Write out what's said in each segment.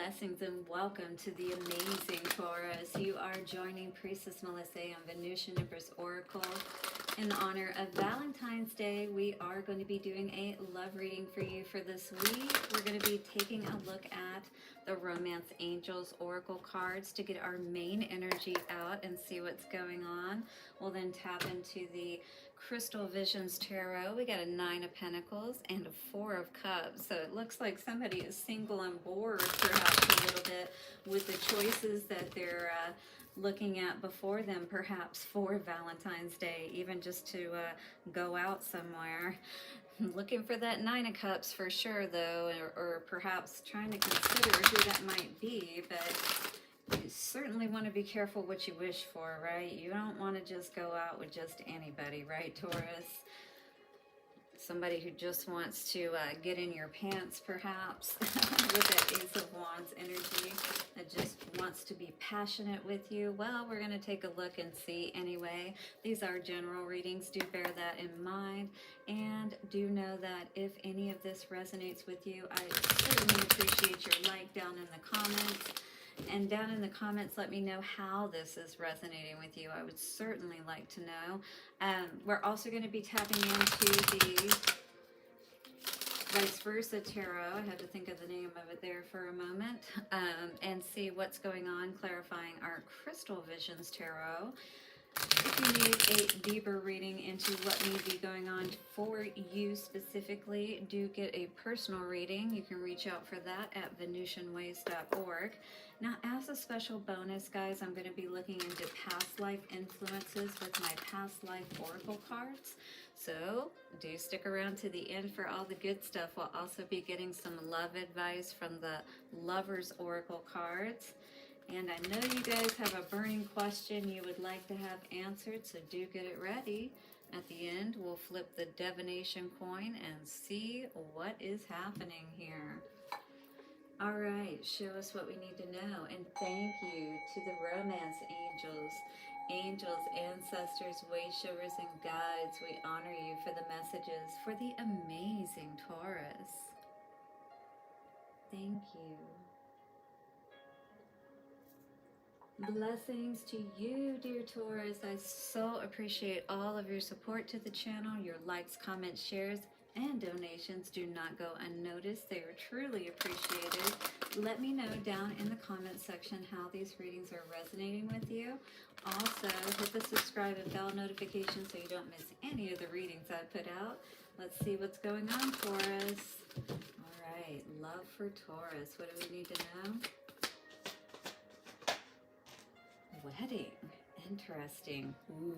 Blessings and welcome to the amazing Taurus. You are joining Priestess Melissa on Venusian Empress Oracle. In honor of Valentine's Day, we are going to be doing a love reading for you for this week. We're going to be taking a look at the Romance Angels Oracle cards to get our main energy out and see what's going on. We'll then tap into the Crystal Visions Tarot. We got a 9 of Pentacles and a 4 of Cups. So it looks like somebody is single and bored perhaps a little bit with the choices that they're looking at before them, perhaps for Valentine's Day, even just to go out somewhere. Looking for that 9 of Cups for sure, though, or perhaps trying to consider who that might be, but you certainly want to be careful what you wish for, right? You don't want to just go out with just anybody, right, Taurus? Somebody who just wants to get in your pants, perhaps, with that Ace of Wands energy, that just wants to be passionate with you. Well, we're going to take a look and see anyway. These are general readings. Do bear that in mind. And do know that if any of this resonates with you, I certainly appreciate your like down in the comments. And down in the comments, let me know how this is resonating with you. I would certainly like to know. We're also going to be tapping into the Vice Versa Tarot. I had to think of the name of it there for a moment. And see what's going on, clarifying our Crystal Visions Tarot. If you need a deeper reading into what may be going on for you specifically, do get a personal reading. You can reach out for that at VenusianWays.org. Now, as a special bonus, guys, I'm going to be looking into past life influences with my past life oracle cards. So do stick around to the end for all the good stuff. We'll also be getting some love advice from the Lovers Oracle cards. And I know you guys have a burning question you would like to have answered, so do get it ready. At the end, we'll flip the divination coin and see what is happening here. All right, show us what we need to know. And thank you to the Romance Angels, ancestors, way showers, and guides. We honor you for the messages for the amazing Taurus. Thank you. Blessings to you, dear Taurus. I so appreciate all of your support to the channel. Your likes, comments, shares, and donations do not go unnoticed. They are truly appreciated. Let me know down in the comment section how these readings are resonating with you. Also, hit the subscribe and bell notification so you don't miss any of the readings I put out. Let's see what's going on for us. All right, love for Taurus. What do we need to know? Wedding. Interesting. Ooh.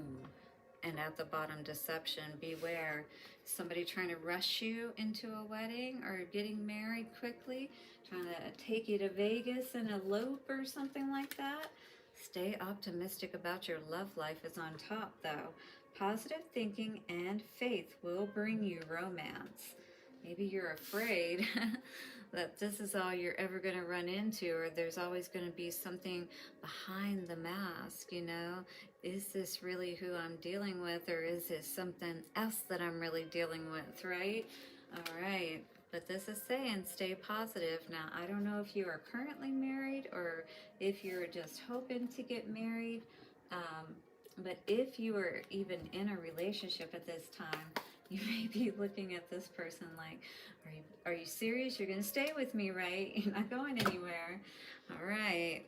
And at the bottom, deception. Beware. Somebody trying to rush you into a wedding or getting married quickly, trying to take you to Vegas and elope or something like that. Stay optimistic about your love life is on top, though. Positive thinking and faith will bring you romance. Maybe you're afraid that this is all you're ever going to run into, or there's always going to be something behind the mask, you know? Is this really who I'm dealing with, or is this something else that I'm really dealing with, right? All right, but this is saying stay positive. Now, I don't know if you are currently married or if you're just hoping to get married, but if you are even in a relationship at this time, you may be looking at this person like, are you serious? You're going to stay with me, right? You're not going anywhere. All right.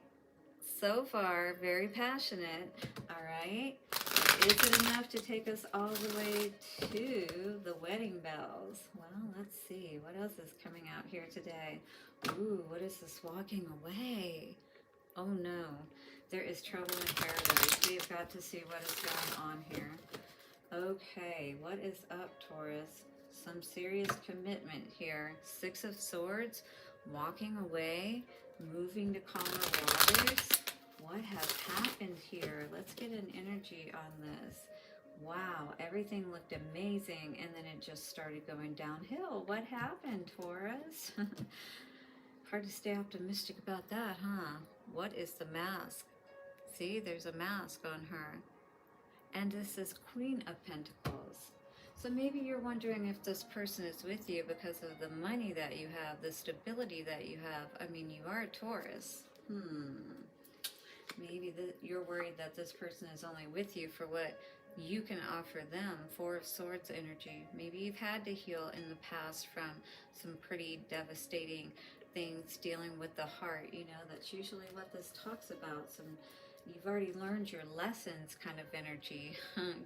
So far, very passionate. All right. Is it enough to take us all the way to the wedding bells? Well, let's see. What else is coming out here today? Ooh, what is this walking away? Oh, no. There is trouble in paradise. We've got to see what is going on here. Okay, what is up, Taurus? Some serious commitment here. 6 of Swords, walking away, moving to calmer waters. What has happened here? Let's get an energy on this. Wow, everything looked amazing, and then it just started going downhill. What happened, Taurus? Hard to stay optimistic about that, huh? What is the mask? See, there's a mask on her. And this is Queen of Pentacles. So maybe you're wondering if this person is with you because of the money that you have, the stability that you have. I mean, you are a Taurus. Maybe you're worried that this person is only with you for what you can offer them. Four of Swords energy. Maybe you've had to heal in the past from some pretty devastating things dealing with the heart. You know, that's usually what this talks about. You've already learned your lessons kind of energy.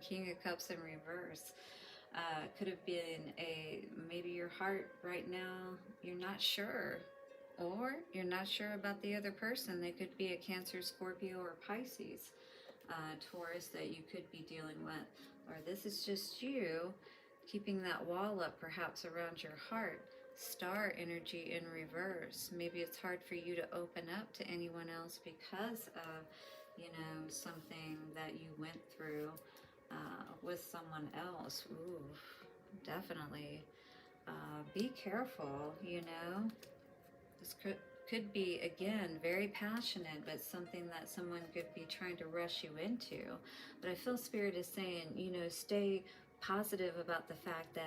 King of Cups in reverse. Could have been maybe your heart right now, you're not sure. Or you're not sure about the other person. They could be a Cancer, Scorpio, or Pisces, Taurus that you could be dealing with. Or this is just you keeping that wall up perhaps around your heart. Star energy in reverse. Maybe it's hard for you to open up to anyone else because of, you know, something that you went through with someone else. Ooh, definitely. Be careful, you know. This could be, again, very passionate, but something that someone could be trying to rush you into. But I feel Spirit is saying, you know, stay positive about the fact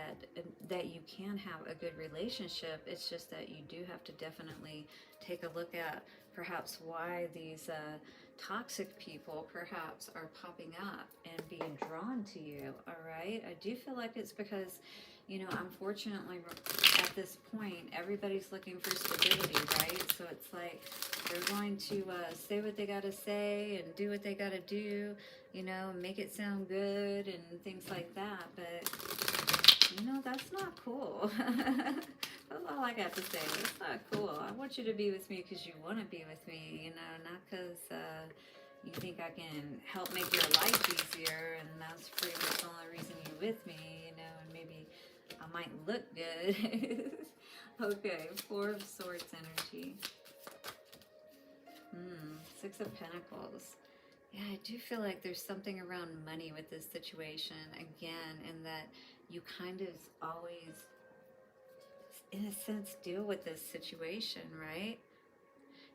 that you can have a good relationship. It's just that you do have to definitely take a look at perhaps why these toxic people perhaps are popping up and being drawn to you. All right, I do feel like it's because, you know, unfortunately at this point everybody's looking for stability, right? So it's like they're going to say what they got to say and do what they got to do, you know, make it sound good and things like that. But, you know, that's not cool. That's all I got to say. It's not cool. I want you to be with me because you want to be with me, you know, not because you think I can help make your life easier, and that's pretty much the only reason you're with me, you know, and maybe I might look good. Okay, Four of Swords energy. Six of Pentacles. Yeah, I do feel like there's something around money with this situation again, and that you kind of always, in a sense, deal with this situation, right?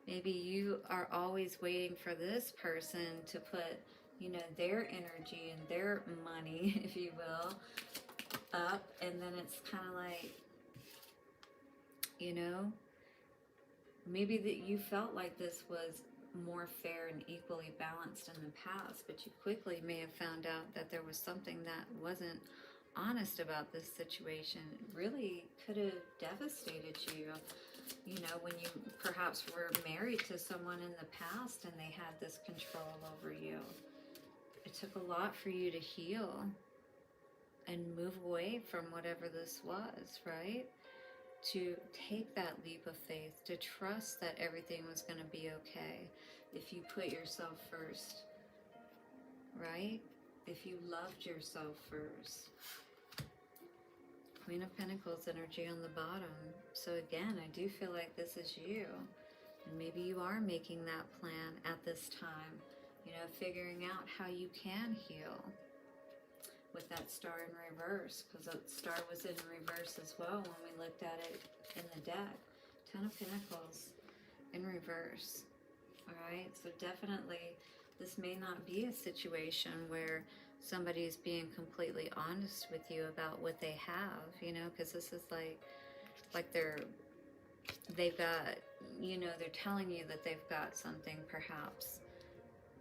Maybe you are always waiting for this person to put, you know, their energy and their money, if you will, up, and then it's kind of like, you know, maybe that you felt like this was more fair and equally balanced in the past, but you quickly may have found out that there was something that wasn't honest about this situation. It really could have devastated you, you know, when you perhaps were married to someone in the past and they had this control over you. It took a lot for you to heal and move away from whatever this was, right? To take that leap of faith, to trust that everything was going to be okay if you put yourself first, right? If you loved yourself first. Queen of Pentacles energy on the bottom. So again, I do feel like this is you. And maybe you are making that plan at this time, you know, figuring out how you can heal with that star in reverse, because that star was in reverse as well when we looked at it in the deck. Ten of Pentacles in reverse. All right, so definitely this may not be a situation where somebody's being completely honest with you about what they have, you know, because this is like they've got, you know, they're telling you that they've got something perhaps,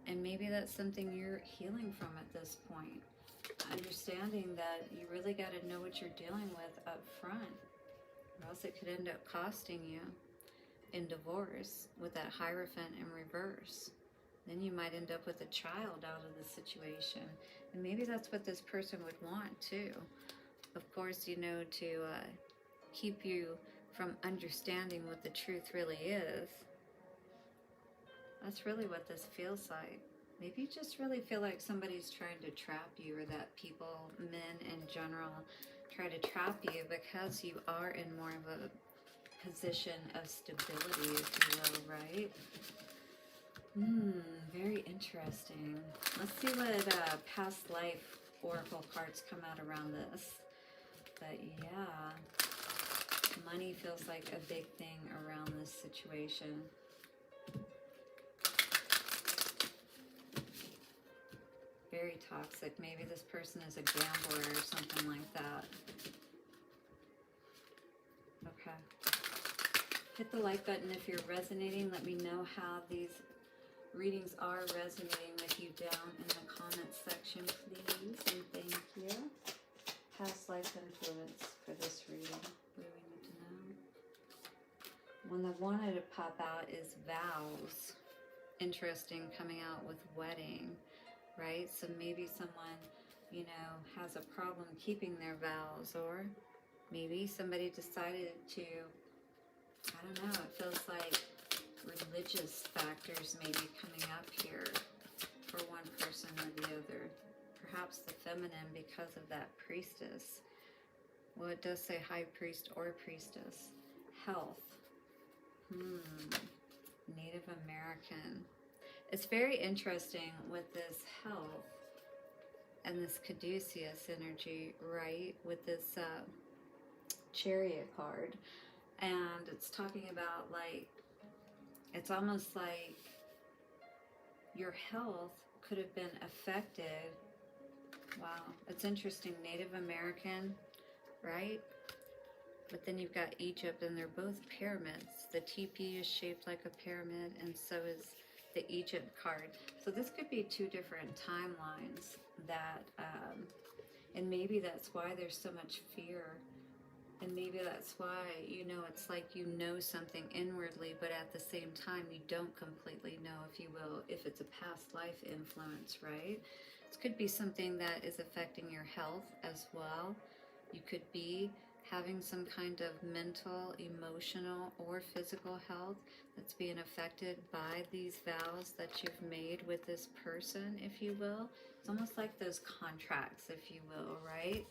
and maybe that's something you're healing from at this point. Understanding that you really got to know what you're dealing with up front, or else it could end up costing you in divorce with that Hierophant in reverse. Then you might end up with a child out of the situation, and maybe that's what this person would want too. Of course, you know, to keep you from understanding what the truth really is. That's really what this feels like. Maybe you just really feel like somebody's trying to trap you, or that people, men in general, try to trap you because you are in more of a position of stability, if you will, right? Very interesting. Let's see what past life oracle cards come out around this. But yeah, money feels like a big thing around this situation. very toxic. Maybe this person is a gambler or something like that. Okay. Hit the like button if you're resonating. Let me know how these readings are resonating with you down in the comments section, please. And thank you. Past life influence for this reading. What do we need to know? One that wanted to pop out is vows. Interesting, coming out with wedding, right? So maybe someone, you know, has a problem keeping their vows, or maybe somebody decided to, I don't know, it feels like religious factors may be coming up here for one person or the other. Perhaps the feminine because of that priestess. Well, it does say high priest or priestess. Health. Native American. It's very interesting with this health and this caduceus energy, right? With this chariot card. And it's talking about, like, it's almost like your health could have been affected. Wow, it's interesting. Native American, right? But then you've got Egypt, and they're both pyramids. The TP is shaped like a pyramid, and so is the Egypt card. So this could be two different timelines that, and maybe that's why there's so much fear. And maybe that's why, you know, it's like you know something inwardly, but at the same time, you don't completely know, if you will, if it's a past life influence, right? This could be something that is affecting your health as well. You could be having some kind of mental, emotional, or physical health that's being affected by these vows that you've made with this person, if you will. It's almost like those contracts, if you will, right?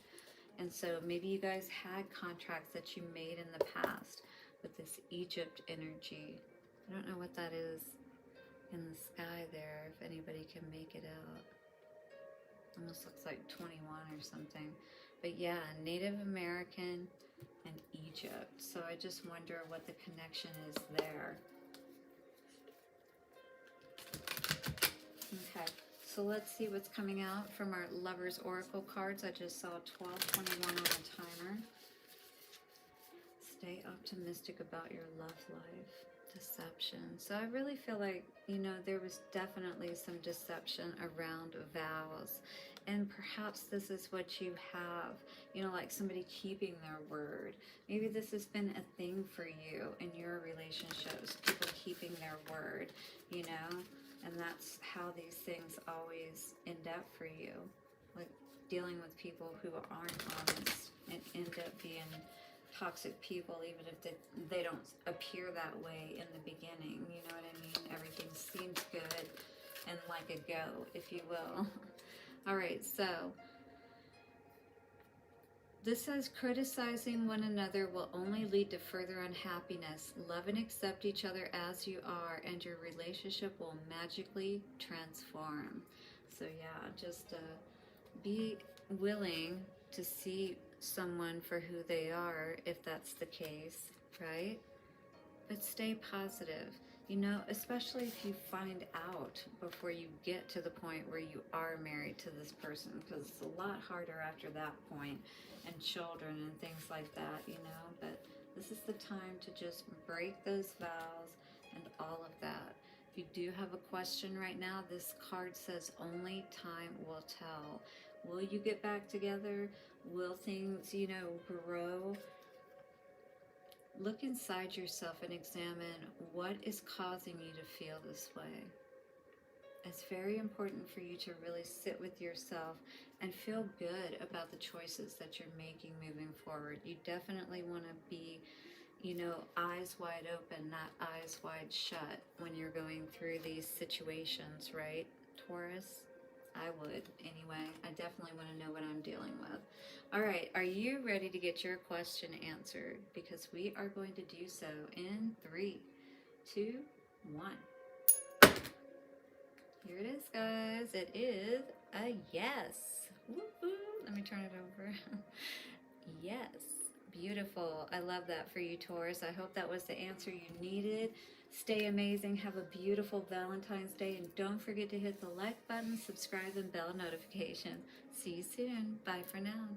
And so maybe you guys had contracts that you made in the past with this Egypt energy. I don't know what that is in the sky there, if anybody can make it out. Almost looks like 21 or something. But yeah, Native American and Egypt. So I just wonder what the connection is there. Okay. So let's see what's coming out from our Lovers Oracle cards. I just saw 1221 on the timer. Stay optimistic about your love life. Deception. So I really feel like, you know, there was definitely some deception around vows. And perhaps this is what you have, you know, like somebody keeping their word. Maybe this has been a thing for you in your relationships, people keeping their word, you know. And that's how these things always end up for you. Like dealing with people who aren't honest and end up being toxic people, even if they don't appear that way in the beginning. You know what I mean? Everything seems good and like a go, if you will. All right, so this says criticizing one another will only lead to further unhappiness. Love and accept each other as you are, and your relationship will magically transform. So yeah, just be willing to see someone for who they are, if that's the case, right? But stay positive, you know, especially if you find out before you get to the point where you are married to this person, because it's a lot harder after that point, and children and things like that, you know. But this is the time to just break those vows and all of that. If you do have a question right now, this card says only time will tell. Will you get back together? Will things, you know, grow? Look inside yourself and examine what is causing you to feel this way. It's very important for you to really sit with yourself and feel good about the choices that you're making moving forward. You definitely want to be, you know, eyes wide open, not eyes wide shut when you're going through these situations, right, Taurus? I would anyway. I definitely want to know what I'm dealing with. All right, are you ready to get your question answered? Because we are going to do so in 3, 2, 1. Here it is, guys. It is a yes. Woo-hoo. Let me turn it over. Yes. Beautiful. I love that for you, Taurus. I hope that was the answer you needed. Stay amazing. Have a beautiful Valentine's Day. And don't forget to hit the like button, subscribe, and bell notification. See you soon. Bye for now.